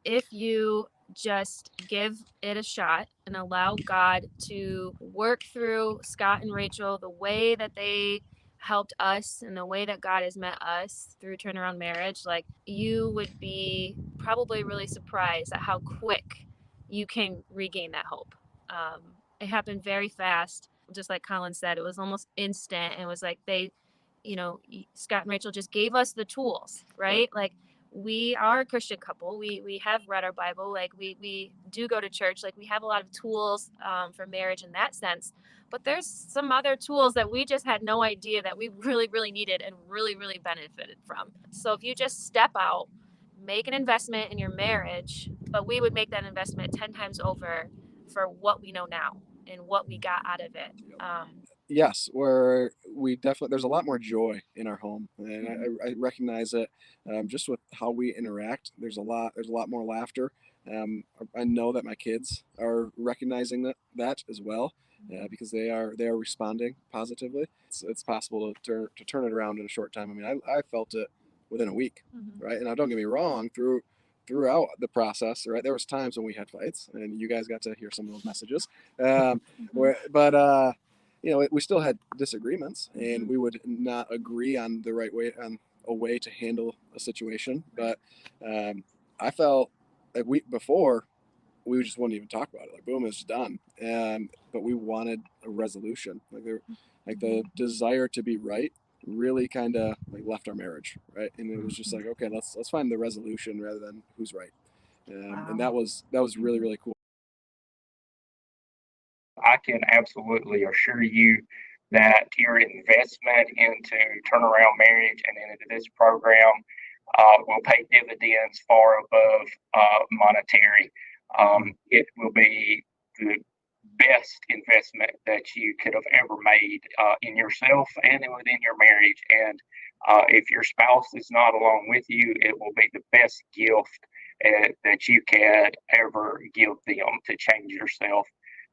if you just give it a shot and allow God to work through Scott and Rachel the way that they helped us and the way that God has met us through Turnaround Marriage, like, you would be probably really surprised at how quick you can regain that hope. It happened very fast. Just like Colin said, it was almost instant. It was like Scott and Rachel just gave us the tools, right? Like, we are a Christian couple. We have read our Bible. Like, we do go to church. Like, we have a lot of tools for marriage in that sense. But there's some other tools that we just had no idea that we really, really needed and really, really benefited from. So if you just step out, make an investment in your marriage, but we would make that investment 10 times over for what we know now and what we got out of it. Yes, where we definitely there's a lot more joy in our home, and I recognize it just with how we interact. There's a lot more laughter. I know that my kids are recognizing that as well, because they are responding positively. It's possible to turn it around in a short time. I mean, I felt it within a week, right? And now, don't get me wrong, throughout the process, right, there was times when we had fights, and you guys got to hear some of those messages. But we still had disagreements, and we would not agree on the right way, on a way to handle a situation. But I felt like we just wouldn't even talk about it. Like, boom, it's done. But we wanted a resolution. Like the desire to be right really kind of like left our marriage, right? And it was just like, okay, let's find the resolution rather than who's right. And that was really, really cool. I can absolutely assure you that your investment into Turnaround Marriage and into this program will pay dividends far above monetary. It will be the best investment that you could have ever made in yourself and within your marriage. And if your spouse is not along with you, it will be the best gift that you can ever give them to change yourself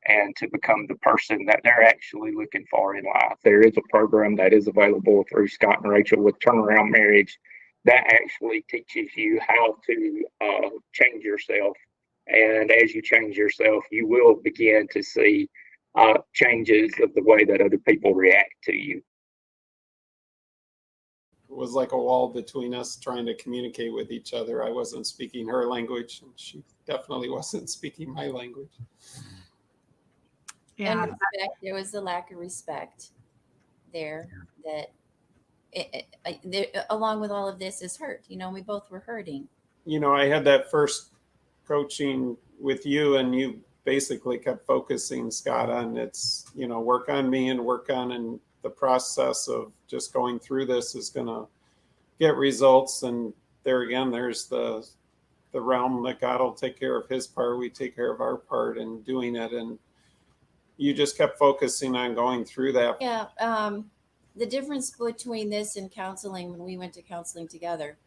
and to become the person that they're actually looking for in life. There is a program that is available through Scott and Rachel with Turnaround Marriage that actually teaches you how to change yourself. And as you change yourself, you will begin to see changes of the way that other people react to you. It was like a wall between us trying to communicate with each other. I wasn't speaking her language, and she definitely wasn't speaking my language. Yeah. And respect, there was a lack of respect there that along with all of this is hurt. We both were hurting. I had that first coaching with you, and you basically kept focusing, Scott, on work on me and work on, and the process of just going through this is going to get results. And there again, there's the realm that God will take care of his part. We take care of our part in doing it. And you just kept focusing on going through that. Yeah. The difference between this and counseling, when we went to counseling together,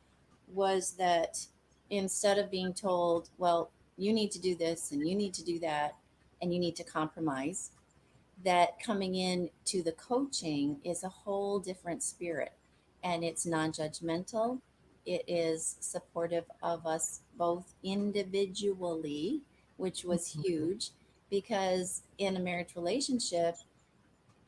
was that instead of being told, well, you need to do this and you need to do that and you need to compromise, that coming in to the coaching is a whole different spirit, and it's non-judgmental. It is supportive of us both individually, which was huge, because in a marriage relationship,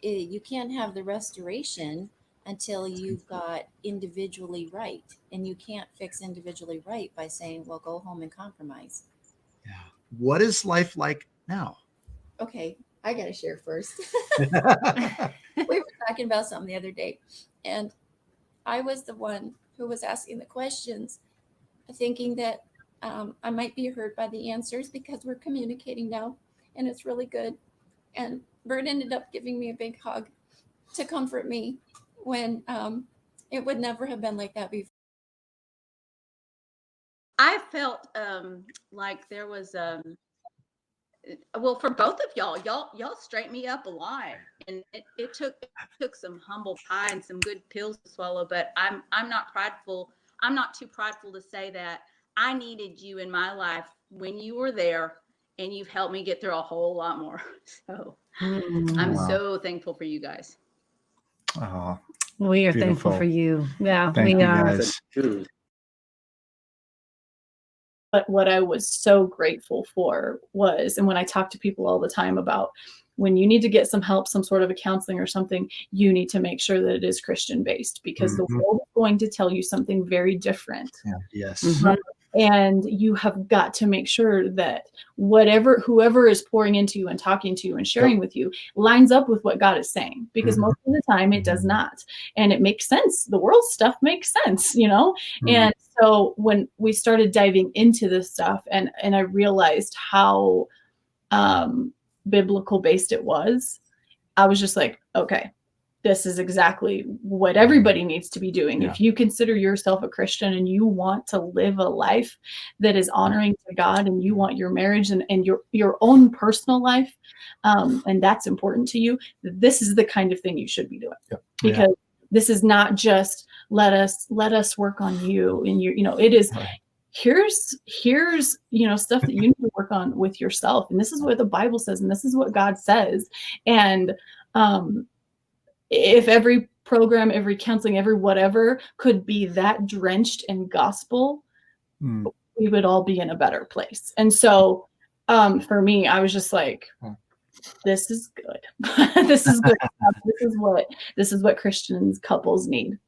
you can't have the restoration until you've got individually right. And you can't fix individually right by saying, well, go home and compromise. Yeah. What is life like now? Okay, I got to share first. We were talking about something the other day, and I was the one who was asking the questions, thinking that I might be hurt by the answers because we're communicating now, and it's really good. And Bert ended up giving me a big hug to comfort me when it would never have been like that before. I felt like there was well, for both of y'all straightened me up a lot, and it took some humble pie and some good pills to swallow. But I'm not prideful. I'm not too prideful to say that I needed you in my life when you were there, and you've helped me get through a whole lot more. So I'm so thankful for you guys. Oh, we are beautiful. Thankful for you. Yeah, Thank we you are. guys. But what I was so grateful for was, and when I talk to people all the time about when you need to get some help, some sort of a counseling or something, you need to make sure that it is Christian based, because the world is going to tell you something very different. Yeah. Yes. And you have got to make sure that whoever is pouring into you and talking to you and sharing with you lines up with what God is saying, because most of the time it does not. And it makes sense. The world stuff makes sense, And so when we started diving into this stuff, and I realized how biblical based it was, I was just like, okay, this is exactly what everybody needs to be doing. Yeah. If you consider yourself a Christian and you want to live a life that is honoring to God, and you want your marriage and your own personal life, and that's important to you, this is the kind of thing you should be doing. Yeah. Because this is not just let us work on you and it is here's stuff that you need to work on with yourself, and this is what the Bible says, and this is what God says. And if every program, every counseling, every whatever could be that drenched in gospel, we would all be in a better place. And so for me, I was just like, this is good. This is good. This is what Christians couples need.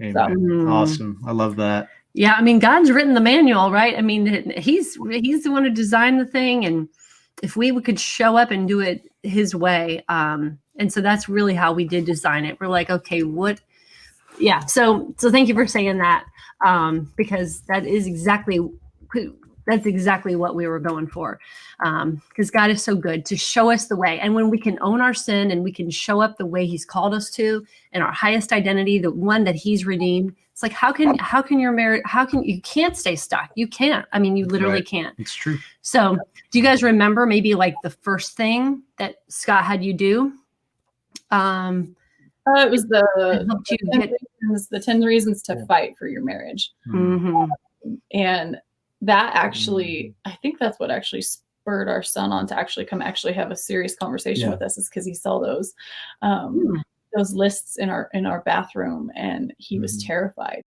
Amen. Awesome. I love that. Yeah, I mean, God's written the manual, right? I mean, he's the one who designed the thing, and if we could show up and do it his way, and so that's really how we did design it. We're like, okay, what? Yeah. So thank you for saying that, because that's exactly what we were going for, because God is so good to show us the way. And when we can own our sin and we can show up the way he's called us to, in our highest identity, the one that he's redeemed, it's like, how can your marriage, you can't stay stuck. You can't. I mean, you literally can't. It's true. So do you guys remember maybe like the first thing that Scott had you do? It was the 10 reasons to fight for your marriage. And that actually, I think that's what actually spurred our son on to actually have a serious conversation with us, is because he saw those lists in our bathroom, and he was terrified.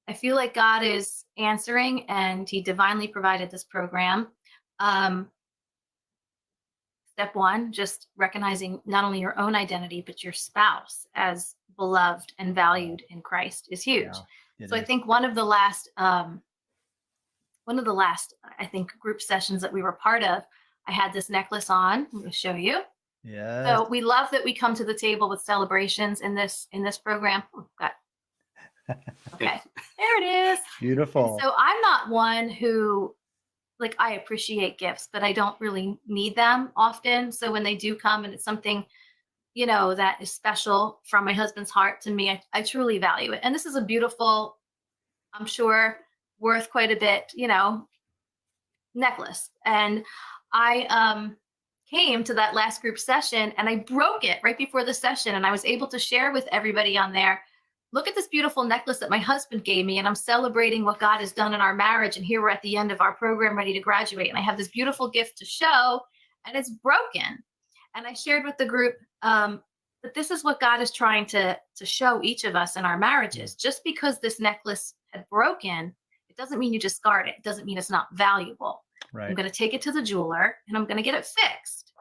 I feel like God is answering, and he divinely provided this program. Step one, just recognizing not only your own identity, but your spouse as beloved and valued in Christ is huge. So I think one of the last, I think, group sessions that we were part of, I had this necklace on. I'm going to show you. Yeah. So we love that we come to the table with celebrations in this program. Okay, there it is. Beautiful. And so I'm not one who, like, I appreciate gifts, but I don't really need them often. So when they do come and it's something, that is special from my husband's heart to me, I truly value it. And this is a beautiful, I'm sure, worth quite a bit, necklace. And I came to that last group session and I broke it right before the session. And I was able to share with everybody on there, look at this beautiful necklace that my husband gave me, and I'm celebrating what God has done in our marriage. And here we're at the end of our program, ready to graduate. And I have this beautiful gift to show, and it's broken. And I shared with the group that this is what God is trying to show each of us in our marriages. Just because this necklace had broken, it doesn't mean you discard it. It doesn't mean it's not valuable. Right. I'm going to take it to the jeweler and I'm going to get it fixed.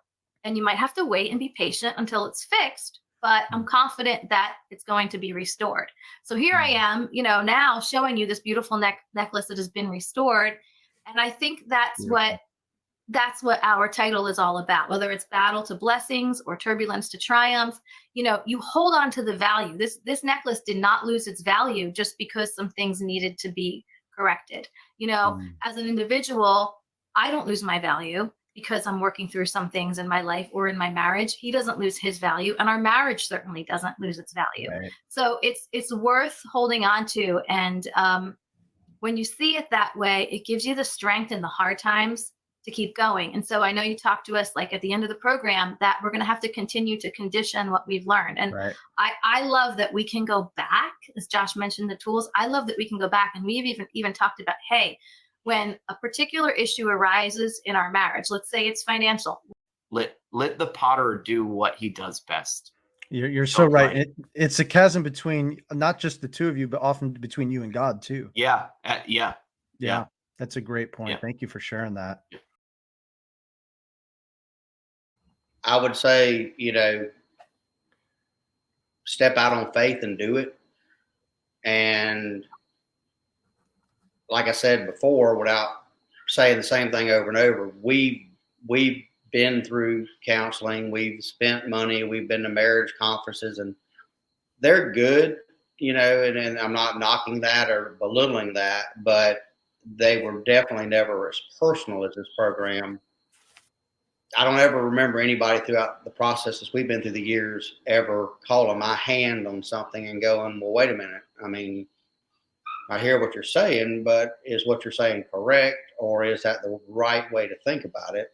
And you might have to wait and be patient until it's fixed, but I'm confident that it's going to be restored. So here I am, now showing you this beautiful necklace that has been restored. And I think that's what our title is all about, whether it's battle to blessings or turbulence to triumph. You hold on to the value. This necklace did not lose its value just because some things needed to be corrected. As an individual, I don't lose my value because I'm working through some things in my life or in my marriage. He doesn't lose his value, and our marriage certainly doesn't lose its value. Right. So it's worth holding on to. And when you see it that way, it gives you the strength in the hard times to keep going. And so I know you talked to us like at the end of the program that we're going to have to continue to condition what we've learned. And I love that we can go back, as Josh mentioned, the tools. I love that we can go back, and we've even talked about, hey, when a particular issue arises in our marriage, let's say it's financial. Let the potter do what he does best. You're so right. It's a chasm between not just the two of you, but often between you and God too. Yeah. Yeah. That's a great point. Yeah. Thank you for sharing that. I would say, step out on faith and do it. And like I said before, without saying the same thing over and over, we've been through counseling, we've spent money, we've been to marriage conferences, and they're good, and I'm not knocking that or belittling that, but they were definitely never as personal as this program. I don't ever remember anybody throughout the processes we've been through the years ever calling my hand on something and going, well, wait a minute. I mean, I hear what you're saying, but is what you're saying correct, or is that the right way to think about it?